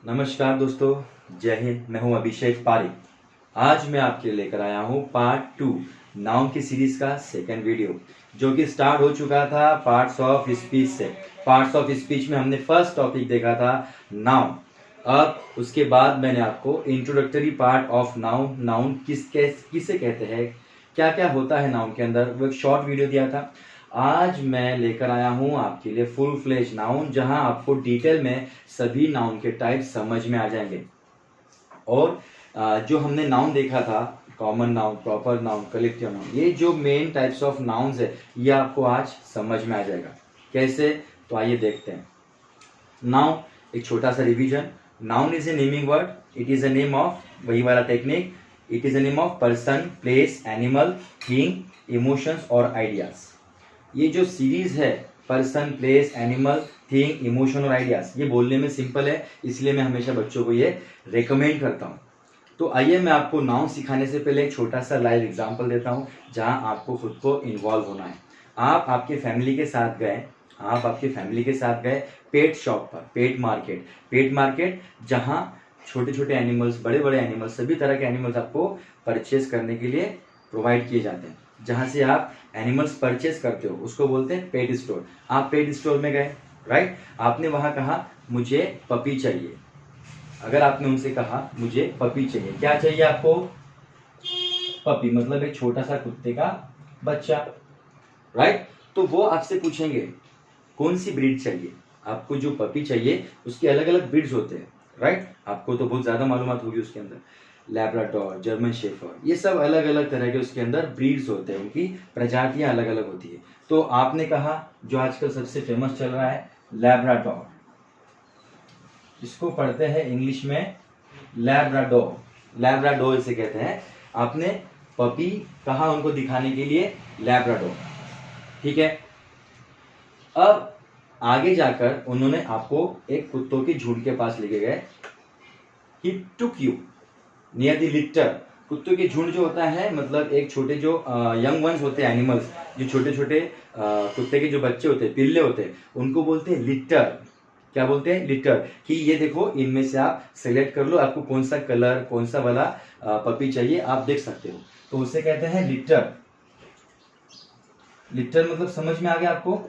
नमस्कार दोस्तों, जय हिंद। मैं हूं अभिषेक पारी। आज मैं आपके लिए लेकर आया हूं पार्ट 2 नाउन की सीरीज का सेकंड वीडियो, जो कि स्टार्ट हो चुका था पार्ट्स ऑफ स्पीच से। पार्ट्स ऑफ स्पीच में हमने फर्स्ट टॉपिक देखा था नाउन। अब उसके बाद मैंने आपको introductory part of noun, noun किसे कहते हैं, क्या क्या होता है नाउन के अंदर, वो एक शॉर्ट वीडियो दिया था। आज मैं लेकर आया हूं आपके लिए फुल फ्लेज नाउन, जहां आपको डिटेल में सभी नाउन के टाइप समझ में आ जाएंगे। और जो हमने नाउन देखा था, common noun, proper noun, collective noun, ये जो मेन टाइप्स ऑफ नाउन्स है, ये आपको आज समझ में आ जाएगा। कैसे? तो आइए देखते हैं। नाउन, एक छोटा सा revision. Noun is a naming word, it is a name of, वही वाला technique, it is a name of person, place, animal, thing, emotions और आइडियाज। ये जो सीरीज है, person, place, animal, thing, emotion और आइडियाज, ये बोलने में सिंपल है, इसलिए मैं हमेशा बच्चों को ये रेकमेंड करता हूँ। तो आइए मैं आपको नाउन सिखाने से पहले एक छोटा सा लाइव एग्जांपल देता हूँ, जहाँ आपको खुद को इन्वॉल्व होना है। आप आपके फैमिली के साथ गए पेट शॉप पर, पेट मार्केट, जहाँ छोटे छोटे एनिमल्स, बड़े बड़े एनिमल्स, सभी तरह के एनिमल्स आपको परचेज करने के लिए प्रोवाइड किए जाते हैं। जहाँ से आप एनिमल्स परचेज करते हो उसको बोलते हैं पेट स्टोर। आप पेट स्टोर में गए, राइट? आपने वहां कहा मुझे पपी चाहिए। अगर आपने उनसे कहा मुझे पपी चाहिए, क्या चाहिए आपको? पपी मतलब एक छोटा सा कुत्ते का बच्चा, राइट? तो वो आपसे पूछेंगे कौन सी ब्रीड चाहिए। आपको जो पपी चाहिए उसके अलग अलग ब्रीड्स होते हैं, राइट? आपको तो बहुत ज्यादा मालूमात होगी उसके अंदर। लैब्राडोर, जर्मन शेफर्ड, ये सब अलग अलग तरह के उसके अंदर ब्रीड्स होते हैं, उनकी प्रजातियां अलग अलग होती है। तो आपने कहा जो आजकल सबसे फेमस चल रहा है लैब्राडोर, इसको पढ़ते हैं इंग्लिश में लैब्राडोर इसे कहते हैं। आपने पपी कहा उनको दिखाने के लिए लैब्राडोर, ठीक है। अब आगे जाकर उन्होंने आपको एक कुत्तों के झुंड के पास लेके गए। He took you near the litter. कुत्तों के झुंड जो होता है, मतलब एक छोटे जो यंग वंस होते हैं, एनिमल्स, जो छोटे छोटे कुत्ते के जो बच्चे होते हैं, पिल्ले होते हैं, उनको बोलते हैं लिटर। क्या बोलते हैं? लिटर। कि ये देखो, इनमें से आप सेलेक्ट कर लो, आपको कौन सा कलर, कौन सा वाला पपी चाहिए, आप देख सकते हो। तो उसे कहते हैं लिटर। लिटर मतलब समझ में आ गया आपको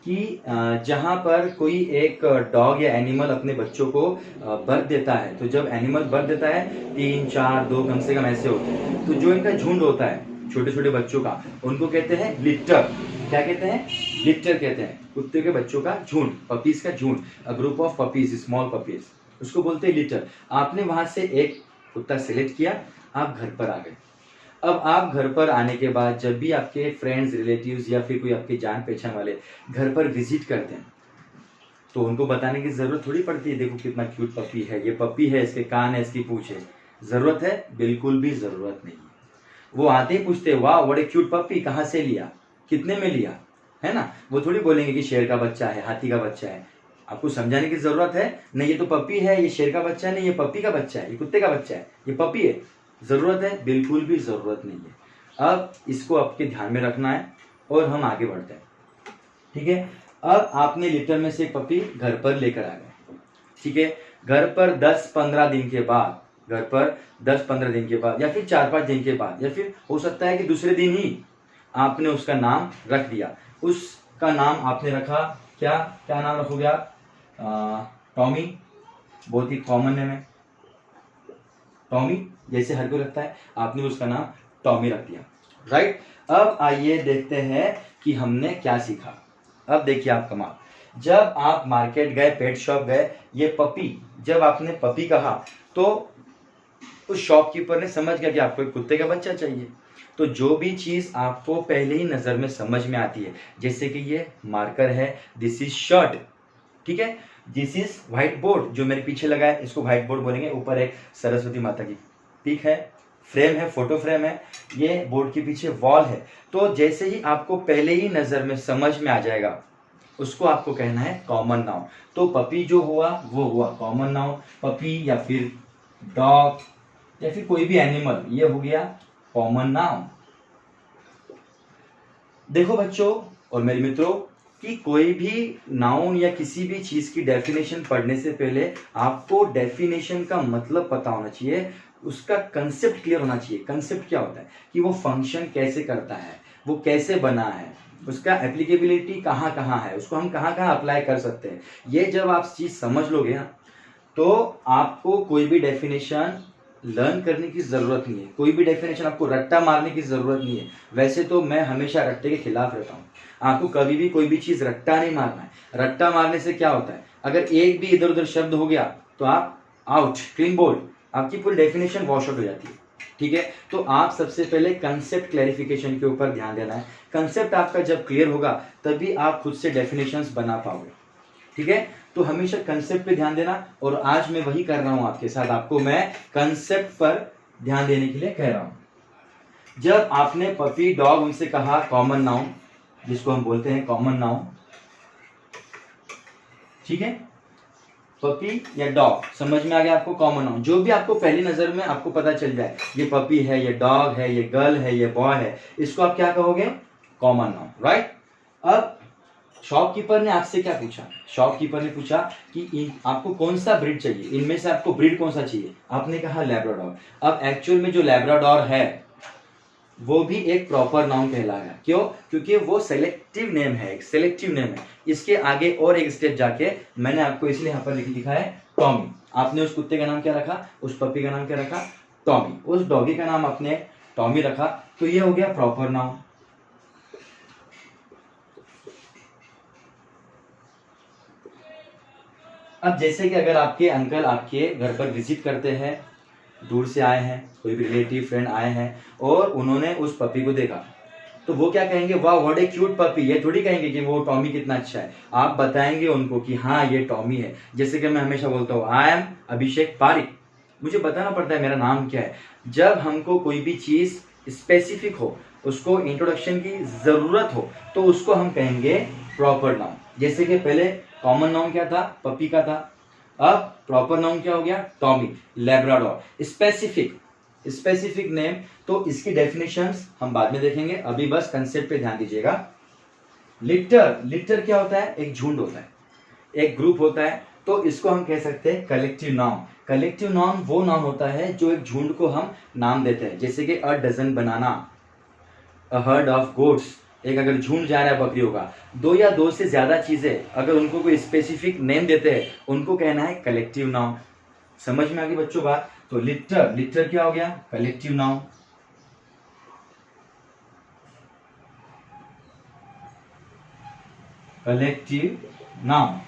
कि जहां पर कोई एक डॉग या एनिमल अपने बच्चों को बर्थ देता है, तो जब एनिमल बर्थ देता है 3, 4, 2 कम से कम ऐसे होते हैं, तो जो इनका झुंड होता है छोटे छोटे बच्चों का, उनको कहते हैं लिटर। क्या कहते हैं? लिटर कहते हैं। कुत्ते के बच्चों का झुंड, पपीज का झुंड, a group of puppies, small puppies, उसको बोलते हैं लिटर। आपने वहां से एक कुत्ता सिलेक्ट किया, आप घर पर आ गए। अब आप घर पर आने के बाद जब भी आपके फ्रेंड्स, रिलेटिव्स या फिर कोई आपके जान पहचान वाले घर पर विजिट करते हैं, तो उनको बताने की जरूरत थोड़ी पड़ती है, देखो कितना क्यूट पपी है, ये पपी है, इसके कान है, इसकी पूंछ है। जरूरत है? बिल्कुल भी जरूरत नहीं है। वो आते ही पूछते हैं वाह व्हाट ए क्यूट पपी, कहाँ से लिया, कितने में लिया, है ना? वो थोड़ी बोलेंगे कि शेर का बच्चा है, हाथी का बच्चा है। आपको समझाने की जरूरत है नहीं, ये तो पपी है, ये शेर का बच्चा नहीं, ये पपी का बच्चा है, ये कुत्ते का बच्चा है, ये पपी है। जरूरत है? बिल्कुल भी जरूरत नहीं है। अब इसको आपके ध्यान में रखना है और हम आगे बढ़ते हैं, ठीक है। अब आपने लिटर में से एक पपी घर पर लेकर आ गए, ठीक है। घर पर 10-15 दिन के बाद, या फिर 4-5 दिन के बाद, या फिर हो सकता है कि दूसरे दिन ही आपने उसका नाम रख दिया। उसका नाम आपने रखा, क्या क्या नाम रखोगे आप? टॉमी, बहुत ही कॉमन नेम है टॉमी, जैसे हर कोई रखता है, आपने उसका नाम टॉमी रख दिया, राइट। अब आइए देखते हैं कि हमने क्या सीखा। अब देखिए आप कमाल, जब आप मार्केट गए, पेट शॉप गए, ये पपी, जब आपने पपी कहा तो उस शॉपकीपर ने समझ गया कि आपको एक कुत्ते का बच्चा चाहिए। तो जो भी चीज आपको पहले ही नजर में समझ में आती है, जैसे कि ये मार्कर है, दिस इज शर्ट, ठीक है। दिस इज व्हाइट बोर्ड, जो मेरे पीछे लगा है इसको व्हाइट बोर्ड बोलेंगे। ऊपर एक सरस्वती माता की पिक है, फ्रेम है, फोटो फ्रेम है, ये बोर्ड के पीछे वॉल है। तो जैसे ही आपको पहले ही नजर में समझ में आ जाएगा, उसको आपको कहना है कॉमन नाउन। तो पपी जो हुआ वो हुआ कॉमन नाउन। पपी या फिर डॉग या फिर कोई भी एनिमल, ये हो गया कॉमन नाउन। देखो बच्चों और मेरे मित्रों, कि कोई भी नाउन या किसी भी चीज की डेफिनेशन पढ़ने से पहले आपको डेफिनेशन का मतलब पता होना चाहिए, उसका कंसेप्ट क्लियर होना चाहिए। कंसेप्ट क्या होता है कि वो फंक्शन कैसे करता है, वो कैसे बना है, उसका एप्लीकेबिलिटी कहाँ कहाँ है, उसको हम कहाँ कहाँ अप्लाई कर सकते हैं। ये जब आप चीज समझ लोगे ना, तो आपको कोई भी डेफिनेशन लर्न करने की जरूरत नहीं है, कोई भी डेफिनेशन आपको रट्टा मारने की जरूरत नहीं है। वैसे तो मैं हमेशा रट्टे के खिलाफ रहता हूँ, आपको कभी भी कोई भी चीज रट्टा नहीं मारना है। रट्टा मारने से क्या होता है, अगर एक भी इधर उधर शब्द हो गया तो आप आउट, क्लीन बोल्ड, आपकी पूरी डेफिनेशन वॉश आउट हो जाती है। ठीक है, तो आप सबसे पहले कंसेप्ट क्लैरिफिकेशन के ऊपर ध्यान देना है। कंसेप्ट आपका जब क्लियर होगा तभी आप खुद से डेफिनेशंस बना पाओगे। ठीक है, तो हमेशा कंसेप्ट पे ध्यान देना, और आज मैं वही कर रहा हूं आपके साथ, आपको मैं कंसेप्ट पर ध्यान देने के लिए कह रहा हूं। जब आपने पपी डॉग उनसे कहा कॉमन नाउन, जिसको हम बोलते हैं कॉमन नाउन, ठीक है, पपी या डॉग, समझ में आ गया आपको कॉमन नाउन। जो भी आपको पहली नजर में आपको पता चल जाए ये पपी है, ये डॉग है, ये गर्ल है, ये बॉय है, इसको आप क्या कहोगे, कॉमन नाउन, राइट। अब शॉपकीपर ने आपसे क्या पूछा, शॉपकीपर ने पूछा कि आपको कौन सा ब्रीड चाहिए, इनमें से आपको ब्रीड कौन सा चाहिए, आपने कहा लैब्राडोर। अब एक्चुअल में जो लैब्राडोर है वो भी एक प्रॉपर नाउन कहलाएगा। क्यों, क्योंकि वो सेलेक्टिव नेम है, एक सेलेक्टिव नेम है। इसके आगे और एक स्टेप जाके मैंने आपको इसलिए यहाँ पर लिखा है टॉमी। आपने उस कुत्ते का नाम क्या रखा, उस पपी का नाम क्या रखा, टॉमी। उस डॉगी का नाम आपने टॉमी रखा, तो ये हो गया प्रॉपर नाउन। अब जैसे कि अगर आपके अंकल आपके घर पर विजिट करते हैं, दूर से आए हैं, कोई भी रिलेटिव फ्रेंड आए हैं और उन्होंने उस पपी को देखा, तो वो क्या कहेंगे, वाह व्हाट ए क्यूट पपी। ये थोड़ी कहेंगे कि वो टॉमी कितना अच्छा है, आप बताएंगे उनको कि हाँ ये टॉमी है। जैसे कि मैं हमेशा बोलता हूँ आई एम अभिषेक पारिक, मुझे बताना पड़ता है मेरा नाम क्या है। जब हमको कोई भी चीज स्पेसिफिक हो, उसको इंट्रोडक्शन की जरूरत हो, तो उसको हम कहेंगे प्रॉपर नाउन। जैसे कि पहले कॉमन नाउन क्या था, पपी का था, अब प्रॉपर नाउन क्या हो गया, टॉमी, लैब्राडोर। स्पेसिफिक नेम, तो इसकी डेफिनेशंस हम बाद में देखेंगे, अभी बस कंसेप्ट पे ध्यान दीजिएगा। लिटर क्या होता है, एक झुंड होता है, एक ग्रुप होता है, तो इसको हम कह सकते हैं कलेक्टिव नाउन। कलेक्टिव नाउन वो नाउन होता है जो एक झुंड को हम नाम देते हैं। जैसे कि a dozen banana, a herd of goats, एक अगर झुंड जा रहा है बकरियों का, दो या दो से ज्यादा चीजें अगर उनको कोई स्पेसिफिक नेम देते हैं, उनको कहना है कलेक्टिव नाउन। समझ में आ गई बच्चों बात। तो लिटर क्या हो गया, कलेक्टिव नाउन। कलेक्टिव नाउन,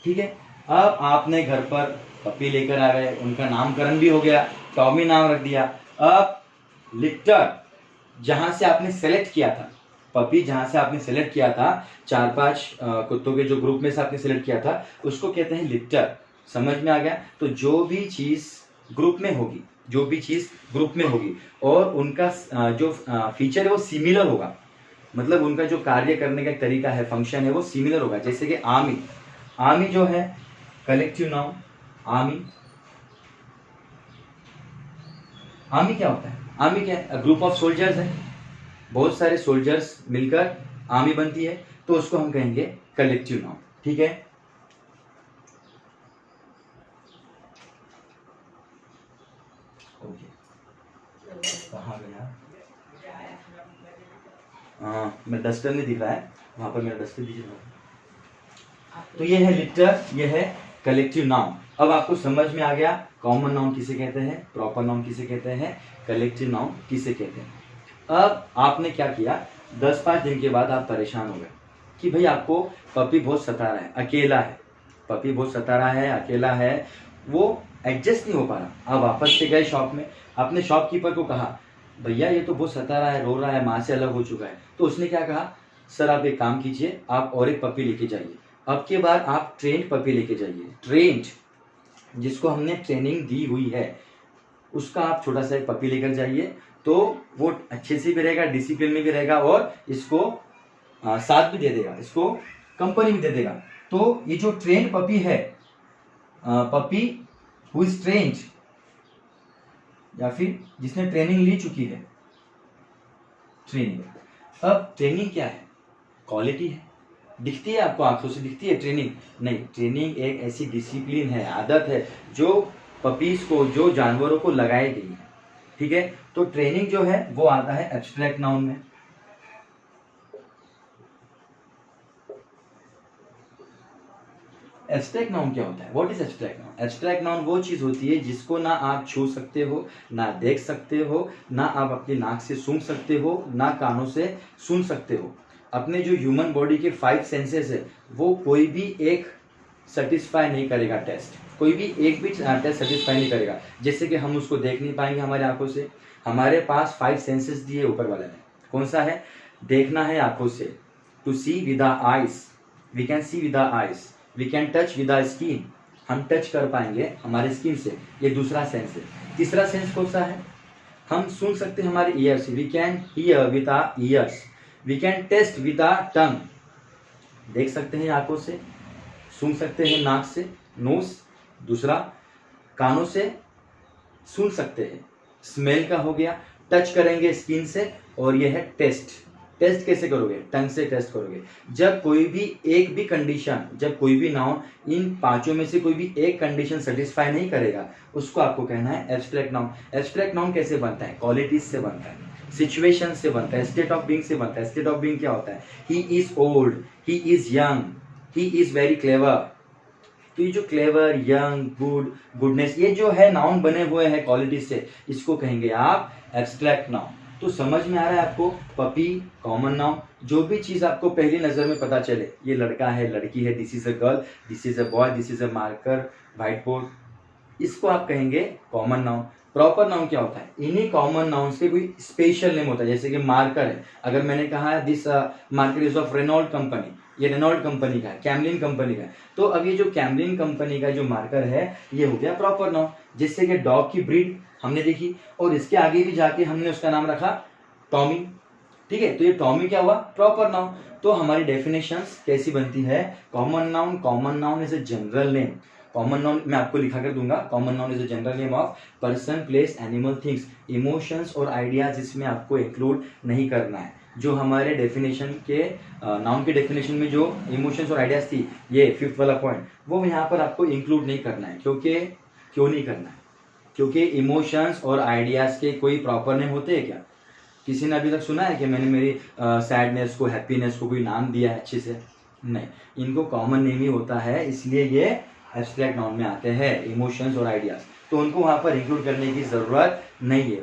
ठीक है। अब आपने घर पर पपी लेकर आ गए, उनका नामकरण भी हो गया, टॉमी नाम रख दिया। अब लिटर जहां से आपने सेलेक्ट किया था, पपी जहां से आपने सेलेक्ट किया था, 4-5 कुत्तों के जो ग्रुप में से आपने सेलेक्ट किया था, उसको कहते हैं लिटर। समझ में आ गया। तो जो भी चीज ग्रुप में होगी, जो भी चीज ग्रुप में होगी और उनका जो फीचर है वो सिमिलर होगा, मतलब उनका जो कार्य करने का तरीका है, फंक्शन है, वो सिमिलर होगा। जैसे कि आर्मी, आर्मी जो है कलेक्टिव नाउन। आर्मी, आर्मी क्या होता है, आर्मी क्या है, ग्रुप ऑफ सोल्जर्स है, बहुत सारे सोल्जर्स मिलकर आर्मी बनती है, तो उसको हम कहेंगे कलेक्टिव नाउन। ठीक है, ओके, कहाँ गया, हाँ मैं डस्टर नहीं दिख रहा है, वहां पर मेरा डस्टर दीजिए। तो ये है लिटर, ये है कलेक्टिव नाउन। अब आपको समझ में आ गया कॉमन नाउन किसे कहते हैं, प्रॉपर नाउन किसे कहते हैं, कलेक्टिव नाउन किसे कहते हैं। अब आपने क्या किया, 10-5 दिन के बाद आप परेशान हो गए कि भाई आपको पपी बहुत सता रहा है, अकेला है, पपी बहुत सता रहा है, अकेला है, वो एडजस्ट नहीं हो पा रहा। आप वापस से गए शॉप में, आपने शॉपकीपर को कहा भैया ये तो बहुत सता रहा है, रो रहा है, माँ से अलग हो चुका है। तो उसने क्या कहा, सर आप एक काम कीजिए, आप और एक पपी लेके जाइए। अब के बाद आप ट्रेंड पपी लेके जाइए, ट्रेंड, जिसको हमने ट्रेनिंग दी हुई है, उसका आप छोटा सा एक पपी लेकर जाइए, तो वो अच्छे से भी रहेगा, डिसिप्लिन में भी रहेगा, और इसको साथ भी दे देगा, इसको कंपनी भी दे देगा। तो ये जो ट्रेंड पपी है, पपी हु इज ट्रेंड, या फिर जिसने ट्रेनिंग ली चुकी है, ट्रेनिंग, अब ट्रेनिंग क्या है? क्वालिटी है। दिखती है आपको, आंखों से दिखती है ट्रेनिंग? नहीं, ट्रेनिंग एक ऐसी डिसिप्लिन है, आदत है जो पपीज को, जो जानवरों को लगाई गई है। ठीक है, तो ट्रेनिंग जो है वो आता है एब्स्ट्रैक्ट नाउन में। एब्स्ट्रैक्ट नाउन क्या होता है? What is abstract noun? Abstract noun वो चीज होती है जिसको ना आप छू सकते हो, ना देख सकते हो, ना आप अपनी नाक से सूंघ सकते हो, ना कानों से सुन सकते हो। अपने जो ह्यूमन बॉडी के 5 सेंसेस है वो कोई भी एक सेटिस्फाई नहीं करेगा टेस्ट, कोई भी एक भी टेस्ट सेटिस्फाई नहीं करेगा। जैसे कि हम उसको देख नहीं पाएंगे हमारे आंखों से। हमारे पास 5 सेंसेस दिए ऊपर वाले ने। कौन सा है? देखना है आंखों से, to see with the eyes, we can see with the eyes, we can touch with the skin, हम टच कर पाएंगे हमारे स्किन से, ये दूसरा सेंस है। तीसरा सेंस कौन सा है? हम सुन सकते हैं हमारे ईयर से, we can hear with our ears, we can taste with our tongue, देख सकते हैं आंखों से, सुन सकते हैं नाक से, नोज। दूसरा, कानों से सुन सकते हैं, स्मेल का हो गया। टच करेंगे स्किन से, और यह है टेस्ट। टेस्ट कैसे करोगे? टंग से टेस्ट करोगे। जब कोई भी एक भी कंडीशन, जब कोई भी नाउन इन पांचों में से कोई भी एक कंडीशन सेटिस्फाई नहीं करेगा, उसको आपको कहना है एब्स्ट्रैक्ट नाउन। एब्स्ट्रैक्ट नाउन कैसे बनता है? क्वालिटीज से बनता है, सिचुएशन से बनता है, स्टेट ऑफ बीइंग से बनता है। स्टेट ऑफ बीइंग क्या होता है? He is old, he is young, he is very clever. तो ये जो क्लेवर, यंग, गुड, गुडनेस, ये जो है नाउन बने हुए हैं क्वालिटी से, इसको कहेंगे आप एब्स्ट्रैक्ट नाउन। तो समझ में आ रहा है आपको? पपी कॉमन नाउन, जो भी चीज आपको पहली नजर में पता चले, ये लड़का है, लड़की है, this is a girl, this is a boy, this is a marker, white board, इसको आप कहेंगे कॉमन नाउन। प्रॉपर नाउन क्या होता है? इन्हीं कॉमन नाउन्स के कोई स्पेशल नेम होता है। जैसे कि मार्कर है, अगर मैंने कहा है this marker is of Reynold company, ये रेनॉल्ड कंपनी का है, कैमलिन कंपनी का है, तो अब ये जो कैमलिन कंपनी का जो मार्कर है ये हो गया प्रॉपर नाउन। जैसे कि डॉग की ब्रीड हमने देखी, और इसके आगे भी जाके हमने उसका नाम रखा टॉमी। ठीक है, तो ये टॉमी क्या हुआ? Proper noun. तो हमारी डेफिनेशंस कैसी बनती है? Common noun, common noun is a general name. Common noun मैं आपको लिखा कर दूंगा। Common noun is a general name of person, place, animal, things. Emotions और आइडियाज इसमें आपको इंक्लूड नहीं करना है। जो हमारे डेफिनेशन के नाउन के डेफिनेशन में जो इमोशंस और आइडियाज थी, ये 5th वाला पॉइंट, वो यहाँ पर आपको इंक्लूड नहीं करना है। क्यों नहीं करना है? क्योंकि इमोशंस और आइडियाज के कोई प्रॉपर नेम होते हैं क्या? किसी ने अभी तक सुना है कि मैंने मेरी सैडनेस को, हैप्पीनेस को कोई नाम दिया है अच्छे से? नहीं, इनको कॉमन नेम ही होता है, इसलिए ये एब्स्ट्रैक्ट नाउन में आते हैं, इमोशंस और आइडियाज, तो उनको वहां पर इंक्लूड करने की जरूरत नहीं है।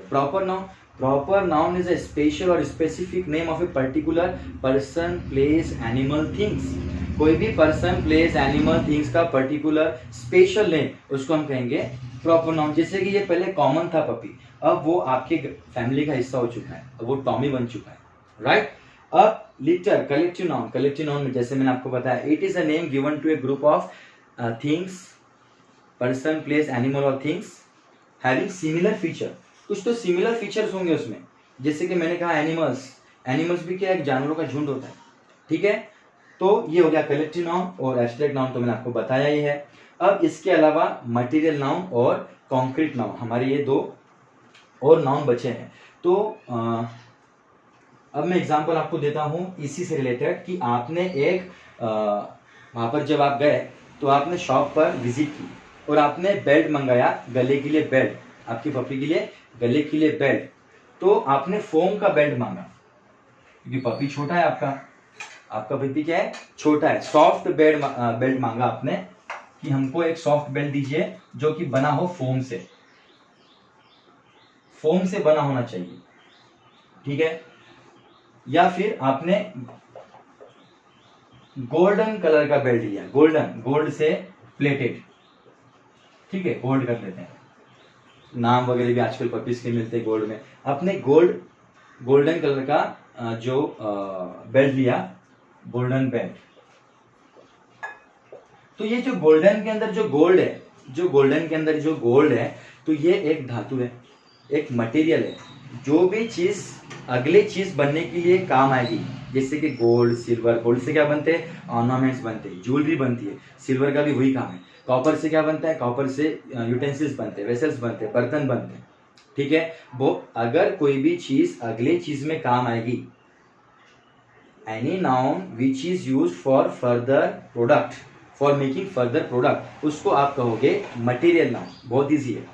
Proper noun is a special और specific name of a particular person, place, animal, things. कोई भी पर्सन, प्लेस, एनिमल, थिंग्स का पर्टिकुलर स्पेशल नेम, उसको हम कहेंगे प्रॉपर नाउन। जैसे कि ये पहले कॉमन था पपी, अब वो आपके फैमिली का हिस्सा हो चुका है, अब वो टॉमी बन चुका है, राइट। अब litter, collective noun. Collective noun में जैसे मैंने आपको बताया, it is a name given to a group of things, person, place, animal और थिंग्स हैविंग सिमिलर फीचर। कुछ तो सिमिलर फीचर्स होंगे उसमें, जैसे कि मैंने कहा एनिमल्स, एनिमल्स भी क्या, एक जानवरों का झुंड होता है। ठीक है, तो ये हो गया कलेक्टिव नाउन। और एब्स्ट्रैक्ट नाउन तो मैंने आपको बताया ही है। अब इसके अलावा मटेरियल नाउन और कॉन्क्रीट नाउन, हमारे ये दो और नाउन बचे हैं। तो अब मैं एग्जांपल आपको देता हूं इसी से रिलेटेड, कि आपने एक वहां पर जब आप गए तो आपने शॉप पर विजिट की और आपने बेल्ट मंगाया, गले के लिए बेल्ट, आपकी पपी के लिए गले के लिए बेल्ट। तो आपने फोम का बेल्ट मांगा, क्योंकि पपी छोटा है आपका पपी क्या है? छोटा है। सॉफ्ट बेल्ट मांगा आपने, कि हमको एक सॉफ्ट बेल्ट दीजिए जो कि बना हो फोम से, फोम से बना होना चाहिए। ठीक है, या फिर आपने गोल्डन कलर का बेल्ट लिया, गोल्ड से प्लेटेड। ठीक है, गोल्ड कर लेते हैं, नाम वगैरह भी आजकल पपीज के मिलते हैं गोल्ड में। आपने गोल्डन कलर का जो बेल्ट लिया, गोल्डन बेल्ट। तो ये जो गोल्डन के अंदर जो गोल्ड है, तो ये एक धातु है, एक मटेरियल है। जो भी चीज अगले चीज बनने के लिए काम आएगी, जैसे कि गोल्ड, सिल्वर, गोल्ड से क्या बनते हैं? ऑर्नामेंट्स बनते हैं, ज्वेलरी बनती है। सिल्वर का भी वही काम है। कॉपर से क्या बनता है? कॉपर से यूटेंसिल्स बनते हैं, वेसल्स बनते हैं, बर्तन बनते हैं। ठीक है, वो अगर कोई भी चीज अगले चीज में काम आएगी, any noun which is use for further product, for making further product, उसको आप कहोगे मटेरियल नाउन। बहुत ईजी है।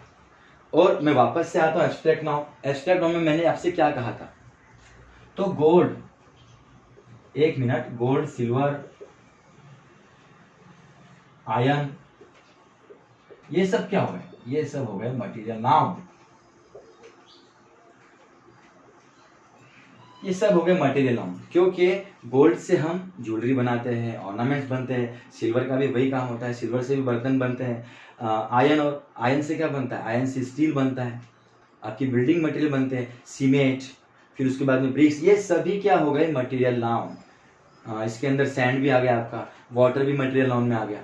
और मैं वापस से आता हूँ एब्स्ट्रैक्ट नाउन। एब्स्ट्रैक्ट नाउन में मैंने आपसे क्या कहा था, तो गोल्ड, एक मिनट, गोल्ड, सिल्वर, आयरन, ये सब क्या हो गए, ये सब हो गए मटेरियल नाउन। ये सब हो गए मटेरियल नाउन, क्योंकि गोल्ड से हम ज्वेलरी बनाते हैं, ऑर्नामेंट्स बनते हैं, सिल्वर का भी वही काम होता है, सिल्वर से भी बर्तन बनते हैं। आयरन, और आयरन से क्या बनता है, आयरन से स्टील बनता है, आपकी बिल्डिंग मटेरियल बनते हैं, सीमेंट, फिर उसके बाद में ब्रिक्स, ये सभी क्या हो गए मटेरियल नाउन। इसके अंदर सैंड भी आ गया आपका, वाटर भी मटेरियल नाउन में आ गया।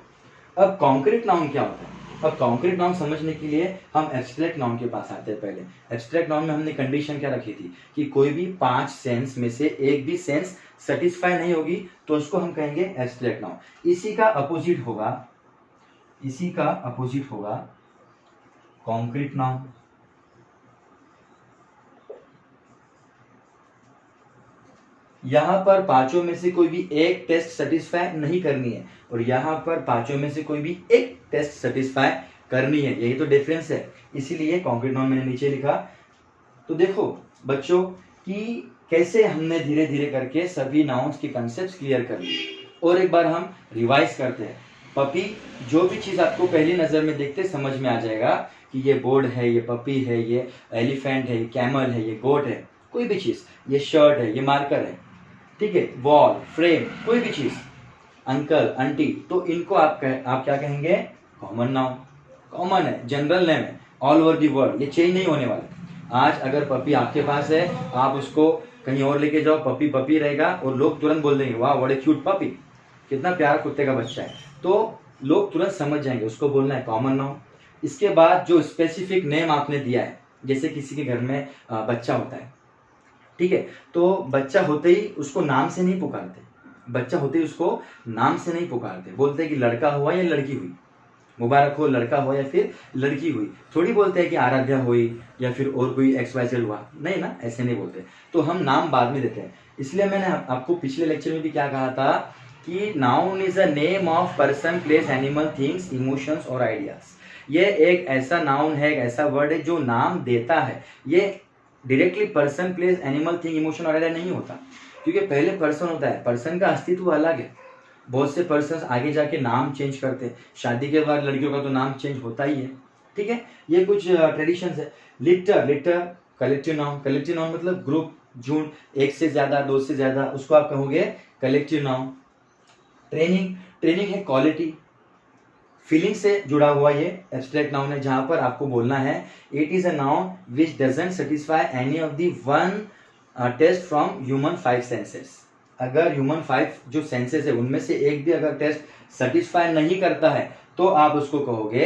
अब कॉन्क्रीट नाउन क्या होता है, अब कॉन्क्रीट नाउन समझने के लिए हम एब्स्ट्रैक्ट नाउन के पास आते हैं। पहले एब्स्ट्रैक्ट नाउन में हमने कंडीशन क्या रखी थी कि कोई भी 5 सेंस में से एक भी सेंस सेटिस्फाई नहीं होगी तो उसको हम कहेंगे एब्स्ट्रैक्ट नाउन। इसी का अपोजिट होगा, इसी का अपोजिट होगा कॉन्क्रीट नाउन। यहां पर पांचों में से कोई भी एक टेस्ट सेटिस्फाई नहीं करनी है, और यहां पर पांचों में से कोई भी एक टेस्ट सेटिस्फाई करनी है, यही तो डिफरेंस है। इसीलिए कॉन्क्रीट नाउन मैंने नीचे लिखा। तो देखो बच्चों कि कैसे हमने धीरे धीरे करके सभी नाउन्स की कंसेप्ट क्लियर कर ली, और एक बार हम रिवाइज करते हैं। पपी, जो भी चीज आपको पहली नजर में देखते समझ में आ जाएगा कि ये बोर्ड है, ये पपी है, ये एलिफेंट है, ये कैमल है, ये गोट है, कोई भी चीज, ये शर्ट है, ये मार्कर है, ठीक है, वॉल, फ्रेम, कोई भी चीज, अंकल, आंटी, तो इनको आप क्या कहेंगे, कॉमन नाउन। कॉमन है, जनरल नेम है, ऑल ओवर दी वर्ल्ड, ये चेंज नहीं होने वाला। आज अगर पपी आपके पास है, आप उसको कहीं और लेके जाओ, पपी पपी रहेगा और लोग तुरंत बोल देंगे वाह व्हाट ए क्यूट पपी, कितना प्यारा कुत्ते का बच्चा है, तो लोग तुरंत समझ जाएंगे, उसको बोलना है कॉमन नाउन। इसके बाद जो स्पेसिफिक नेम आपने दिया है, जैसे किसी के घर में बच्चा होता है, ठीक है, तो बच्चा होते ही उसको नाम से नहीं पुकारते, बच्चा होते ही उसको नाम से नहीं पुकारते, बोलते हैं कि लड़का हुआ या लड़की हुई, मुबारक हो लड़का हो या फिर लड़की हुई, थोड़ी बोलते हैं कि आराध्या हुई या फिर और कोई XYZ हुआ, नहीं ना, ऐसे नहीं बोलते। तो हम नाम बाद में देते हैं। इसलिए मैंने आपको पिछले लेक्चर में भी क्या कहा था कि noun is a name of person, place, animal, things, emotions और आइडियाज। ये एक ऐसा नाउन है, एक ऐसा वर्ड है जो नाम देता है। ये directly person, place, animal, thing, emotion और आइडिया नहीं होता, क्योंकि पहले पर्सन होता है, पर्सन का अस्तित्व अलग है। बहुत से पर्सन आगे जाके नाम चेंज करते हैं, शादी के बाद लड़कियों का तो नाम चेंज होता ही है, ठीक है, ये कुछ ट्रेडिशन है। Litre, litre collective noun, collective noun मतलब ग्रुप, झुंड, एक से ज्यादा, दो से ज्यादा, उसको आप कहोगे कलेक्टिव नाउन। ट्रेनिंग, ट्रेनिंग है क्वालिटी, फीलिंग से जुड़ा हुआ ये एब्स्ट्रैक्ट नाउन है, जहां पर आपको बोलना है it is a noun which doesn't satisfy any of the one test from human 5 senses. अगर ह्यूमन 5 जो सेंसेस है उनमें से एक भी अगर टेस्ट सेटिस्फाई नहीं करता है तो आप उसको कहोगे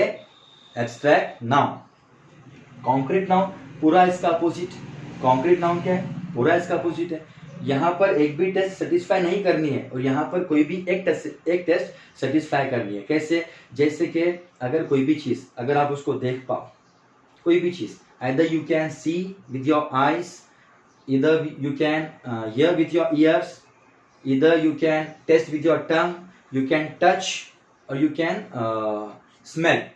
एब्स्ट्रैक्ट नाउन। कॉन्क्रीट नाउन पूरा इसका अपोजिट, कॉन्क्रीट नाउन क्या है, पूरा इसका अपोजिट है। यहाँ पर एक भी टेस्ट सेटिस्फाई नहीं करनी है और यहाँ पर कोई भी एक टेस्ट सेटिस्फाई करनी है। कैसे, जैसे कि अगर कोई भी चीज अगर आप उसको देख पाओ, कोई भी चीज, either you can see with your eyes, either you can hear with your ears, either you can taste with your tongue, you can touch or you can smell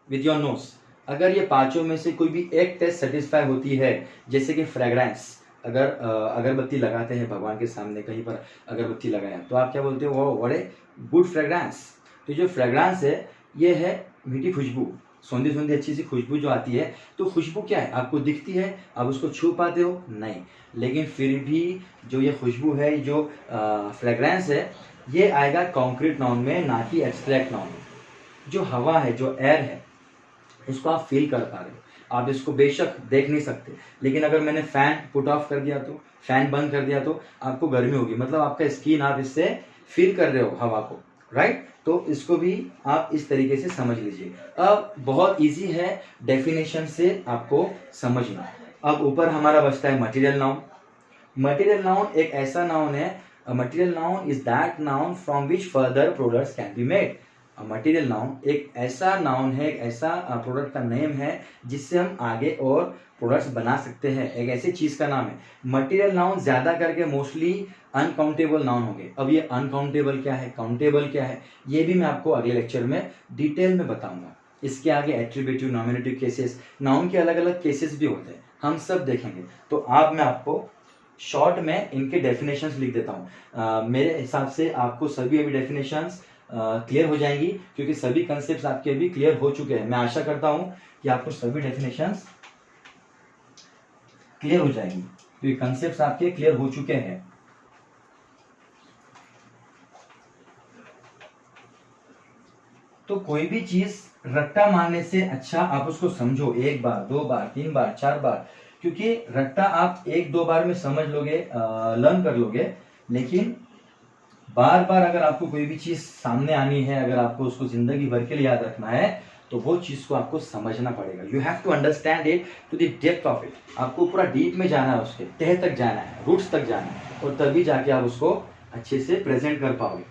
with your nose। अगर ये पांचों में से कोई भी एक test satisfy होती है, जैसे कि फ्रेग्रेंस, अगर अगरबत्ती लगाते हैं भगवान के सामने, कहीं पर अगरबत्ती लगाया तो आप क्या बोलते हो, वो बड़े गुड फ्रेग्रेंस। तो जो फ्रेग्रेंस है ये है मीठी खुशबू, सौंधी सौंधी अच्छी सी खुशबू जो आती है। तो खुशबू क्या है, आपको दिखती है, आप उसको छू पाते हो नहीं, लेकिन फिर भी जो ये खुशबू है, जो फ्रेग्रेंस है, ये आएगा कॉन्क्रीट नाउन में, ना कि एब्स्ट्रैक्ट नाउन में। जो हवा है, जो एयर है, इसको आप फील कर पा रहे हो, आप इसको बेशक देख नहीं सकते, लेकिन अगर मैंने फैन पुट ऑफ कर दिया तो, फैन बंद कर दिया तो आपको गर्मी होगी, मतलब आपका स्किन, आप इससे फील कर रहे हो हवा को, राइट। तो इसको भी आप इस तरीके से समझ लीजिए। अब बहुत इजी है डेफिनेशन से आपको समझना। अब ऊपर हमारा बचता है मटेरियल नाउन। मटेरियल नाउन एक ऐसा नाउन है, material noun is that noun from which further products can be made. Material noun एक ऐसा नाउन है, एक ऐसा प्रोडक्ट का नेम है जिससे हम आगे और प्रोडक्ट्स बना सकते हैं, एक ऐसी चीज का नाम है। मटेरियल नाउन ज्यादा करके मोस्टली अनकाउंटेबल नाउन होंगे। अब ये अनकाउंटेबल क्या है, काउंटेबल क्या है, ये भी मैं आपको अगले लेक्चर में डिटेल में बताऊंगा। इसके आगे एट्रीब्यूटिव, नॉमिनेटिव केसेस, नाउन के अलग अलग केसेस भी होते हैं, हम सब देखेंगे। तो आप मैं आपको शॉर्ट में इनके डेफिनेशंस लिख देता हूँ। मेरे हिसाब से आपको सभी अभी डेफिनेशंस क्लियर हो जाएंगी, क्योंकि सभी कंसेप्ट्स आपके अभी क्लियर हो चुके हैं। मैं आशा करता हूं कि आपको सभी डेफिनेशंस क्लियर हो जाएंगी, क्योंकि कंसेप्ट्स आपके क्लियर हो चुके हैं। तो कोई भी चीज रट्टा मारने से अच्छा आप उसको समझो 1 बार, 2 बार, 3 बार, 4 बार, क्योंकि रट्टा आप 1-2 बार में समझ लोगे, लर्न कर लोगे, लेकिन बार बार अगर आपको कोई भी चीज सामने आनी है, अगर आपको उसको जिंदगी भर के लिए याद रखना है, तो वो चीज को आपको समझना पड़ेगा। You have to understand it to the depth of it. आपको पूरा डीप में जाना है, उसके तह तक जाना है, रूट्स तक जाना है, और तभी जाके आप उसको अच्छे से प्रेजेंट कर पाओगे।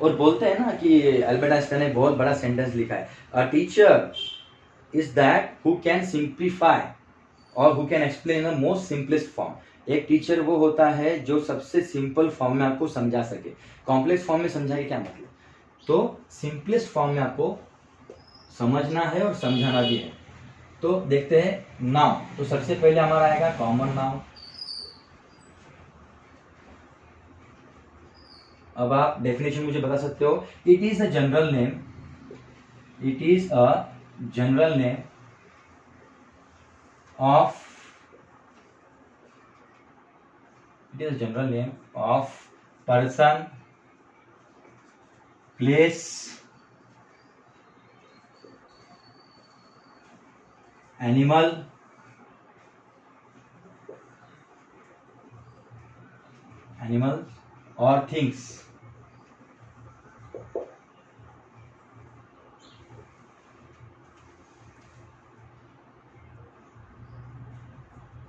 और बोलते हैं ना कि अल्बर्ट आइंस्टाइन ने बहुत बड़ा सेंटेंस लिखा है, a teacher is that who can simplify और who can explain in the most simplest form. एक टीचर वो होता है जो सबसे सिंपल फॉर्म में आपको समझा सके। कॉम्प्लेक्स फॉर्म में समझाए क्या मतलब, तो सिंपलेस्ट फॉर्म में आपको समझना है और समझाना भी है। तो देखते हैं नाउन। तो सबसे पहले हमारा आएगा कॉमन नाउन। अब आप डेफिनेशन मुझे बता सकते हो, it is a general name, it is a general name of, it is a general name of person, place, animal, or things।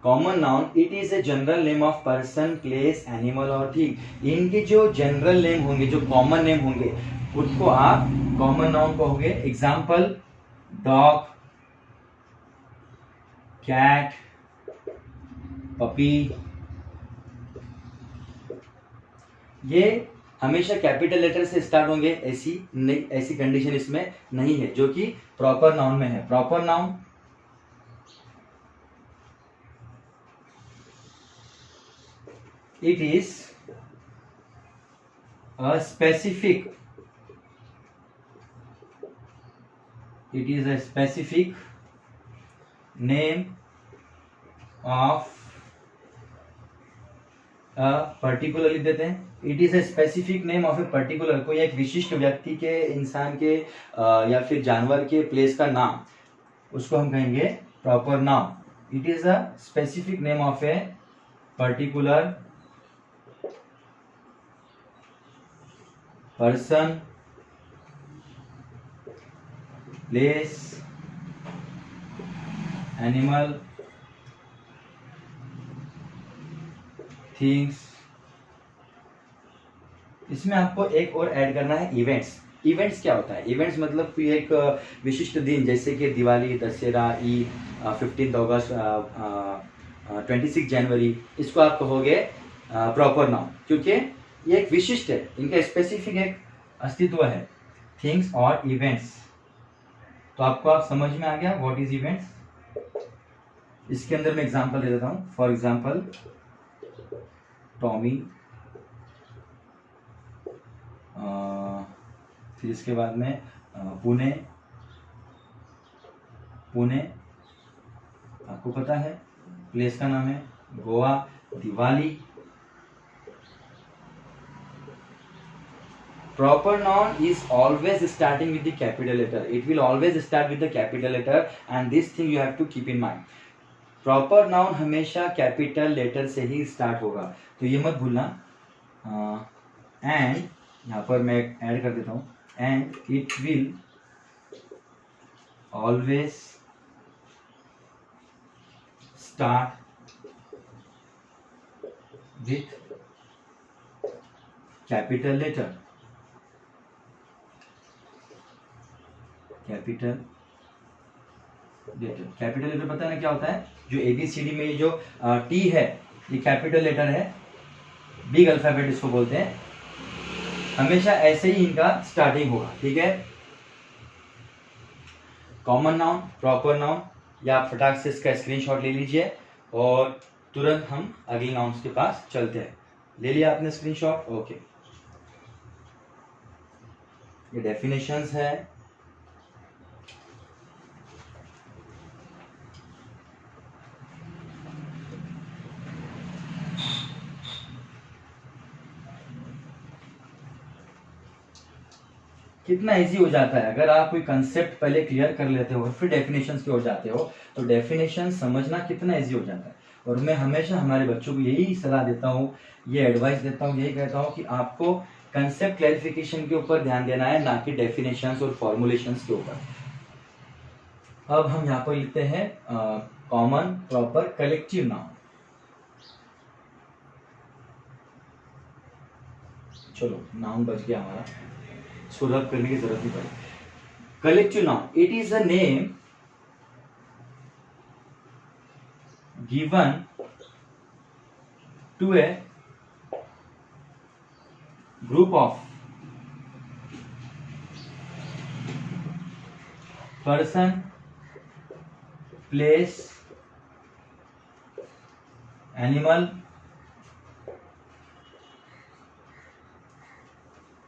Common noun, it is a general name of person, place, animal और thing. इनके जो general name होंगे, जो common name होंगे, उसको आप common noun कहोगे। Example, dog, cat, puppy. ये हमेशा कैपिटल लेटर से स्टार्ट होंगे, ऐसी कंडीशन इसमें नहीं है, जो कि प्रॉपर नाउन में है। Proper noun it is a specific name of a particular, लिख देते हैं। It is a specific name of a particular, कोई एक विशिष्ट व्यक्ति के, इंसान के या फिर जानवर के प्लेस का नाम, उसको हम कहेंगे proper noun. It is a specific name of a particular person, place, animal, things। इसमें आपको एक और ऐड करना है, इवेंट्स। इवेंट्स क्या होता है? इवेंट्स मतलब कोई एक विशिष्ट दिन, जैसे कि दिवाली, दशहरा, ईद, 15 अगस्त, 26 जनवरी, इसको आप कहोगे प्रॉपर नाउन, क्योंकि ये एक विशिष्ट है, इनका स्पेसिफिक एक अस्तित्व है। थिंग्स और इवेंट्स, तो आपको आप समझ में आ गया व्हाट इज इवेंट्स। इसके अंदर मैं एग्जांपल दे देता हूं। फॉर एग्जांपल, टॉमी, फिर इसके बाद में पुणे, आपको पता है प्लेस का नाम है Goa, Diwali. Proper noun is always starting with the capital letter. It will always start with the capital letter, and this thing you have to keep in mind. Proper noun हमेशा कैपिटल लेटर से ही start होगा, तो ये मत भूलना। And यहाँ पर मैं ऐड कर देता हूँ, and it will always start with capital letter. Capital letter. Capital letter पता है ना क्या होता है, जो ABCD में जो T है ये कैपिटल लेटर है, बिग अल्फाबेट इसको बोलते हैं। हमेशा ऐसे ही इनका स्टार्टिंग होगा, ठीक है। कॉमन नाउन, प्रॉपर नाउन, या आप फटाक से इसका स्क्रीनशॉट ले लीजिए और तुरंत हम अगले नाउन्स के पास चलते हैं। ले लिया आपने स्क्रीनशॉट, ओके। ये डेफिनेशंस है। कितना इजी हो जाता है अगर आप कोई कंसेप्ट पहले क्लियर कर लेते हो और फिर डेफिनेशंस की ओर जाते हो, तो डेफिनेशन समझना कितना इजी हो जाता है। और मैं हमेशा हमारे बच्चों को यही सलाह देता हूँ, ये एडवाइस देता हूँ, यही कहता हूँ कि आपको कंसेप्ट क्लैरिफिकेशन के ऊपर ध्यान देना है, ना कि डेफिनेशंस और फॉर्मुलेशंस के ऊपर। अब हम यहाँ पर लिखते हैं कॉमन, प्रॉपर, कलेक्टिव नाउन। चलो नाउन बच गया हमारा, इसको रब करने की जरूरत नहीं पड़ी। Collective noun, it is a name given to a group of person, place, animal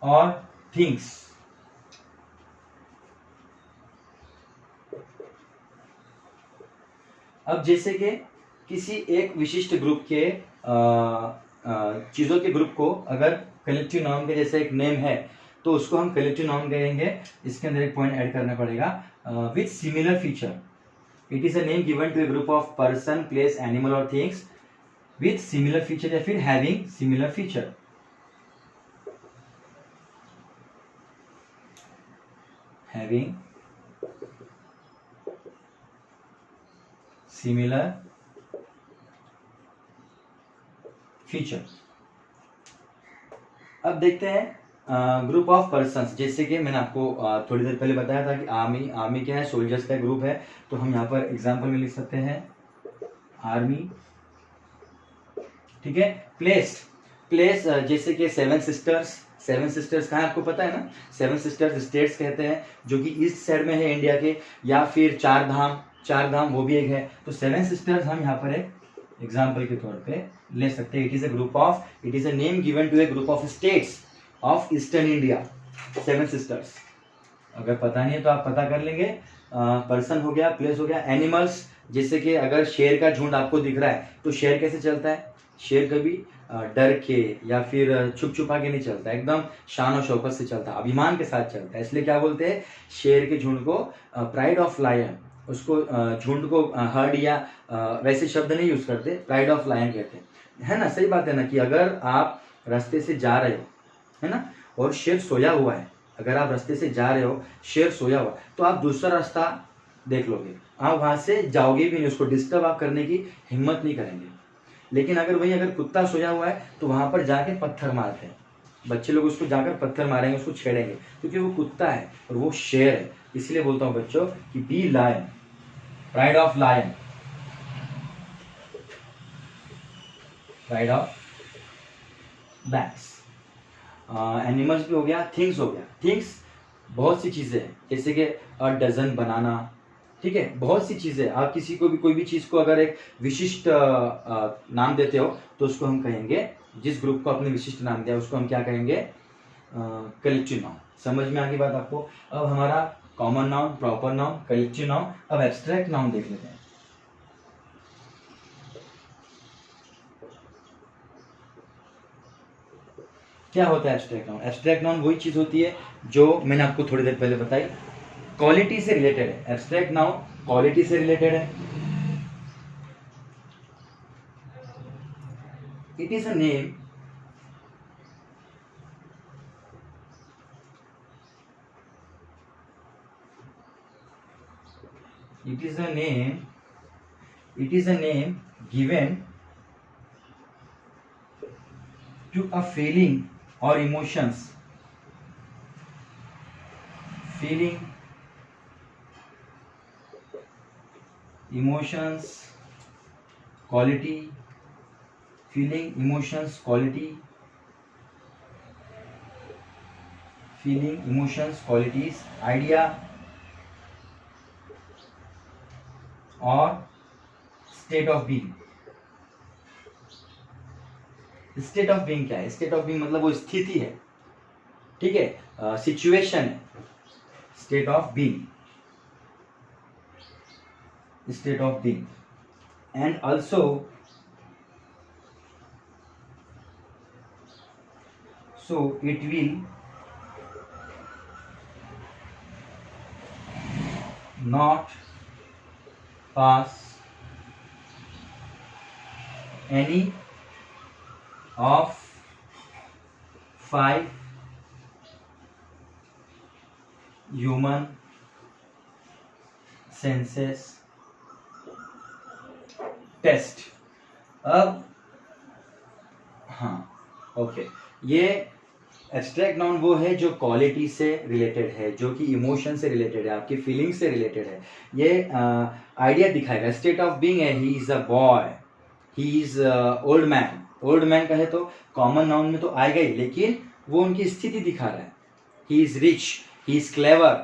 और थिंग्स। अब जैसे कि किसी एक विशिष्ट ग्रुप के चीजों के ग्रुप को अगर कलेक्टिव नाउन के जैसे एक नेम है तो उसको हम कलेक्टिव नाउन कहेंगे। इसके अंदर एक पॉइंट ऐड करना पड़ेगा, with similar feature. It is a name given to a group of person, place, animal और थिंग्स विथ सिमिलर फीचर, या फिर having similar feature. Having similar feature. अब देखते हैं ग्रुप ऑफ पर्सन्स। जैसे कि मैंने आपको थोड़ी देर पहले बताया था कि आर्मी क्या है, सोल्जर्स का ग्रुप है। तो हम यहाँ पर एग्जाम्पल में लिख सकते हैं आर्मी, ठीक है। प्लेस जैसे कि सेवन सिस्टर्स कहाँ है आपको पता है ना, सेवन सिस्टर्स स्टेट्स कहते हैं, जो कि ईस्ट साइड में है इंडिया के। या फिर चार धाम वो भी एक है। तो सेवन सिस्टर्स हम यहाँ पर एक एग्जाम्पल के तौर पे ले सकते हैं। It is a name given to a group of states of eastern India, seven sisters. अगर पता नहीं है तो आप पता कर लेंगे। पर्सन हो गया, प्लेस हो गया, एनिमल्स जैसे कि अगर शेर का झुंड आपको दिख रहा है तो शेर कैसे चलता है, शेर कभी डर के या फिर छुप छुपा के नहीं चलता, एकदम शान और शौकत से चलता है, अभिमान के साथ चलता है। इसलिए क्या बोलते हैं, शेर के झुंड को प्राइड ऑफ लायन, उसको झुंड को हर्ड या वैसे शब्द नहीं यूज करते, प्राइड ऑफ लायन कहते हैं, है ना। सही बात है ना कि अगर आप रास्ते से जा रहे हो, है ना, और शेर सोया हुआ है, अगर आप रास्ते से जा रहे हो, शेर सोया हुआ, तो आप दूसरा रास्ता देख लोगे, आप वहां से जाओगे भी नहीं, उसको डिस्टर्ब आप करने की हिम्मत नहीं करेंगे। लेकिन अगर कुत्ता सोया हुआ है तो वहां पर जाके पत्थर मारते हैं बच्चे लोग, उसको जाकर पत्थर मारेंगे, उसको छेड़ेंगे, क्योंकि वो कुत्ता है और वो शेर है। इसलिए बोलता हूं बच्चों कि be lion, pride of lion, pride of backs. Animals भी हो गया, थिंग्स हो गया। थिंग्स बहुत सी चीजें हैं, जैसे कि डजन बनाना, ठीक है, बहुत सी चीजें। आप किसी को भी कोई भी चीज को अगर एक विशिष्ट नाम देते हो तो उसको हम कहेंगे, जिस ग्रुप को आपने विशिष्ट नाम दिया उसको हम क्या कहेंगे, कलेक्टिव नाउन। समझ में आ गई बात आपको। अब हमारा common noun, proper noun, collective noun. अब एब्स्ट्रैक्ट नाउन देख लेते हैं। क्या होता है एब्स्ट्रैक्ट नाउन? एब्स्ट्रैक्ट नाउन वही चीज होती है जो मैंने आपको थोड़ी देर पहले बताई, क्वालिटी से रिलेटेड है। एब्स्ट्रैक्ट नाउन क्वालिटी से रिलेटेड है। It is a name it is a name given to a feeling or emotions emotions quality, feeling emotions quality, feeling emotions qualities, idea or state of being. State of being क्या है? State of being मतलब वो स्थिति है, ठीक है, situation है, state of being, state of being. And also so it will not pass any of 5 human senses test. अब हाँ ओके, ये एब्स्ट्रैक्ट नाउन वो है जो क्वालिटी से रिलेटेड है, जो कि इमोशन से रिलेटेड है, आपकी फीलिंग से रिलेटेड है. ये आइडिया दिखाएगा. स्टेट ऑफ बीइंग है he is a boy, he is old man. Old man कहे तो कॉमन नाउन में तो आएगा ही, लेकिन वो उनकी स्थिति दिखा रहा है. He is rich, he is clever,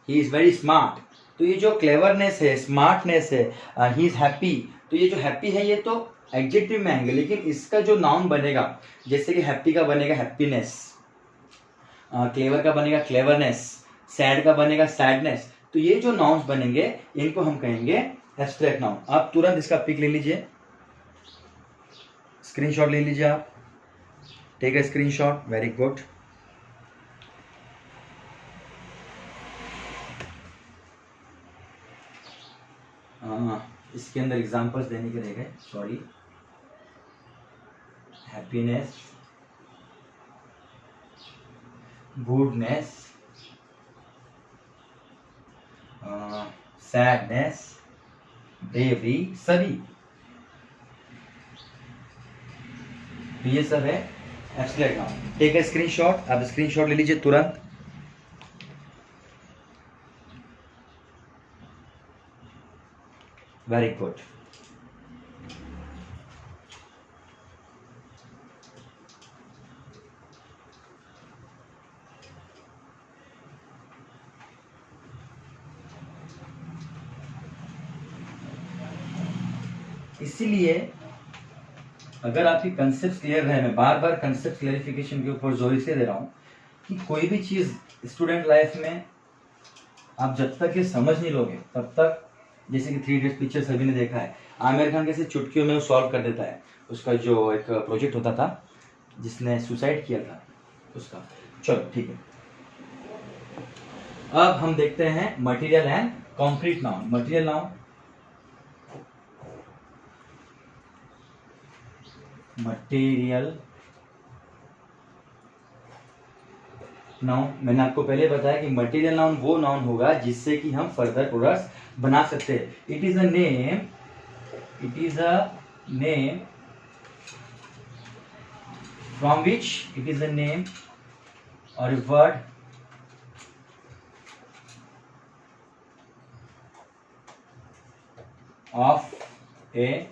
he is very smart. तो ये जो क्लेवरनेस है, स्मार्टनेस है, ही इज हैप्पी. तो ये जो हैप्पी है ये तो एडजेक्टिव में आएंगे, लेकिन इसका जो नाउन बनेगा, जैसे कि हैप्पी का बनेगा हैप्पीनेस, क्लेवर का बनेगा क्लेवरनेस, सैड का बनेगा सैडनेस. तो ये जो नाउन्स बनेंगे इनको हम कहेंगे एब्स्ट्रैक्ट नाउन. आप तुरंत इसका पिक ले लीजिए, स्क्रीनशॉट ले लीजिए. आप take a screenshot. Very good. इसके अंदर एग्जांपल्स देने के रह गए, sorry. Happiness, goodness, sadness, bravery, सभी. तो ये सब है abstract noun. Take a screenshot. आप स्क्रीनशॉट ले लीजिए तुरंत. Very good. इसीलिए अगर आपकी कंसेप्ट क्लियर है, मैं बार बार कंसेप्ट क्लियरिफिकेशन के ऊपर जोर से दे रहा हूं कि कोई भी चीज स्टूडेंट लाइफ में आप जब तक ये समझ नहीं लोगे तब तक, जैसे कि 3 इडियट्स पिक्चर सभी ने देखा है, आमिर खान कैसे चुटकियों में वो सॉल्व कर देता है. उसका जो एक प्रोजेक्ट होता था जिसने सुसाइड किया था उसका. चलो ठीक है. अब हम देखते हैं material and concrete noun. Material noun, material noun. मैंने आपको पहले बताया कि मटेरियल नाउन वो नाउन होगा जिससे कि हम फर्दर प्रोडक्ट्स बना सकते हैं. It is a name, it is a name from which, it is a name और a word of a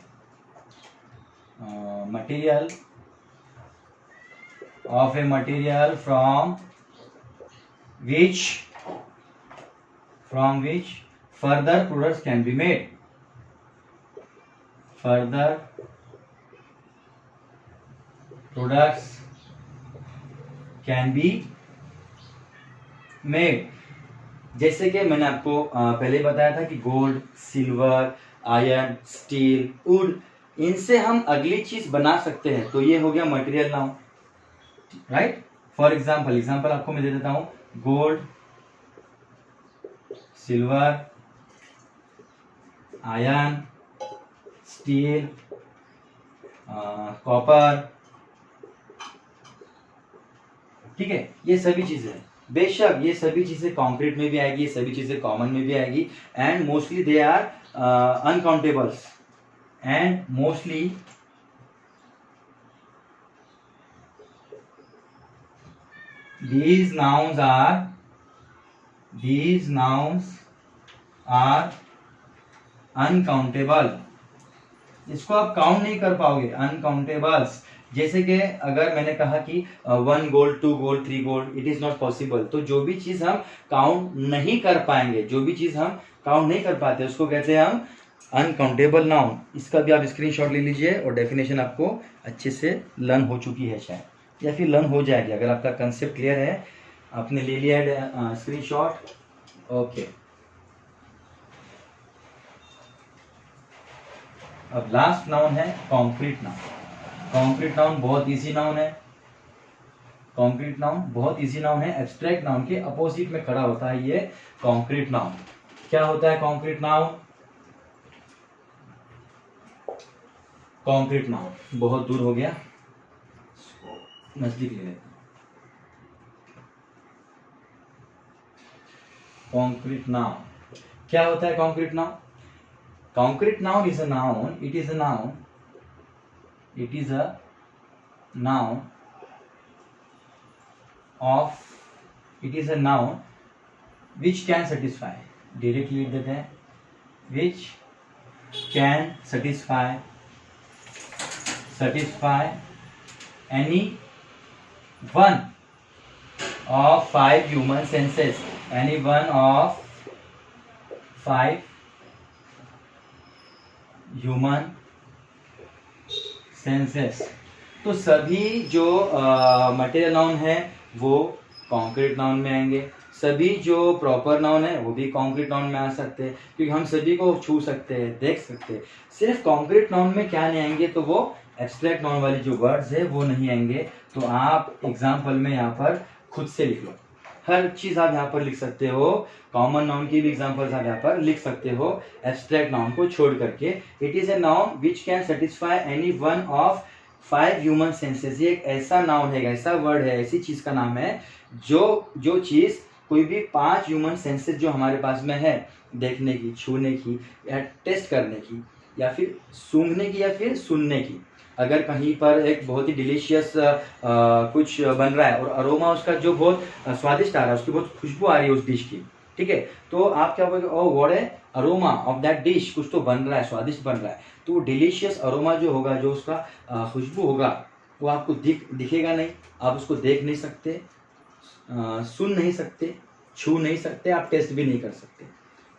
material, of a material from which further products can be made. Further products can be made. जैसे कि मैंने आपको पहले बताया था कि gold, silver, iron, steel, would, इनसे हम अगली चीज बना सकते हैं. तो ये हो गया material noun, right. For example आपको मैं दे देता हूं. Gold, silver, iron, steel, copper, ठीक है. ये सभी चीजें हैं. बेशक ये सभी चीजें कंक्रीट में भी आएगी, ये सभी चीजें कॉमन में भी आएगी. And mostly they are uncountables. And mostly these nouns are uncountable, इसको आप काउंट नहीं कर पाओगे, अनकाउंटेबल्स। जैसे कि अगर मैंने कहा कि 1 gold 2 gold 3 gold, it is not possible. तो जो भी चीज हम काउंट नहीं कर पाएंगे, जो भी चीज हम काउंट नहीं कर पाते, उसको कहते हैं हम अनकाउंटेबल नाउन। इसका भी आप स्क्रीनशॉट ले लीजिए और डेफिनेशन आपको अच्छे से लर्न हो चुकी है शायद, या फिर लर्न हो जाएगी अगर आपका कंसेप्ट क्लियर है, आपने ले लिया है स्क्रीनशॉट। ओके, अब लास्ट नाउन है कॉन्क्रीट नाउन। कॉन्क्रीट नाउन बहुत इजी नाउन है, कॉन्क्रीट नाउन बहुत इजी नाउन है, एब्स्ट्रैक्ट नाउन के अपोजिट में खड़ा होता है ये कॉन्क्रीट नाउन। क्या होता है कॉन्क्रीट नाउन? कॉन्क्रीट नाउन बहुत दूर हो गया, नजदीक ले लेते। कॉन्क्रीट नाउन क्या होता है? Concrete noun, concrete noun is a noun, it is a noun, it is a noun of, it is a noun which can satisfy, directly लिख देते हैं, which can satisfy any one of 5 human senses, any one of 5 human senses. तो सभी जो material noun है वो concrete noun में आएंगे, सभी जो प्रॉपर नाउन है वो भी कॉन्क्रीट नाउन में आ सकते हैं, क्योंकि हम सभी को छू सकते हैं, देख सकते हैं। सिर्फ कॉन्क्रीट नाउन में क्या नहीं आएंगे, तो वो एब्स्ट्रैक्ट नाउन वाली जो वर्ड्स है वो नहीं आएंगे। तो आप एग्जाम्पल में यहाँ पर खुद से लिख लो, हर चीज आप यहाँ पर लिख सकते हो, कॉमन नाउन की भी एग्जांपल्स आप यहाँ पर लिख सकते हो एब्स्ट्रैक्ट नाउन को छोड़ करके। It is a noun which can satisfy any one of 5 human senses. ये एक ऐसा नाउन है, ऐसा वर्ड है, ऐसी चीज का नाम है जो चीज कोई भी 5 ह्यूमन सेंसेस जो हमारे पास में है, देखने की, छूने की, या टेस्ट करने की, या फिर सूंघने की, या फिर सुनने की। अगर कहीं पर एक बहुत ही डिलीशियस कुछ बन रहा है और अरोमा उसका जो बहुत स्वादिष्ट आ रहा है, उसकी बहुत खुशबू आ रही है उस डिश की, ठीक है, तो आप क्या बोलोगे? ओ व्हाट है अरोमा ऑफ दैट डिश, कुछ तो बन रहा है, स्वादिष्ट बन रहा है। तो वो डिलीशियस अरोमा जो होगा, जो उसका खुशबू होगा, वो आपको दिखेगा नहीं, आप उसको देख नहीं सकते, सुन नहीं सकते, छू नहीं सकते, आप टेस्ट भी नहीं कर सकते।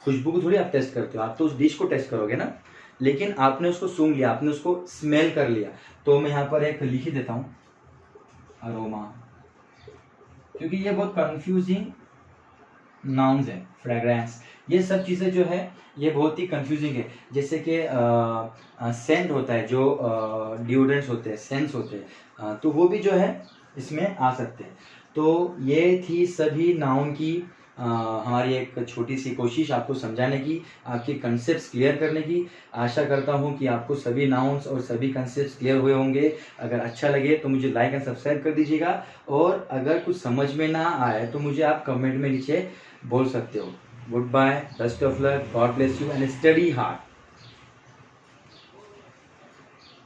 खुशबू को थोड़ी आप टेस्ट करते हो, आप तो उस डिश को टेस्ट करोगे ना, लेकिन आपने उसको सूंघ लिया, आपने उसको स्मेल कर लिया। तो मैं यहाँ पर एक लिख ही देता हूँ अरोमा, क्योंकि ये बहुत कंफ्यूजिंग नाउन्स है। फ्रेग्रेंस, ये सब चीज़ें जो है ये बहुत ही कंफ्यूजिंग है। जैसे कि सेंट होता है, जो डिओड्रेंट्स होते हैं, सेंट्स होते हैं, तो वो भी जो है इसमें आ सकते हैं। तो ये थी सभी नाउन की हमारी एक छोटी सी कोशिश आपको समझाने की, आपके कंसेप्ट्स क्लियर करने की। आशा करता हूँ कि आपको सभी नाउन्स और सभी कंसेप्ट्स क्लियर हुए होंगे। अगर अच्छा लगे तो मुझे लाइक एंड सब्सक्राइब कर दीजिएगा, और अगर कुछ समझ में ना आए तो मुझे आप कमेंट में नीचे बोल सकते हो। Good bye, best of luck, God bless you and study hard.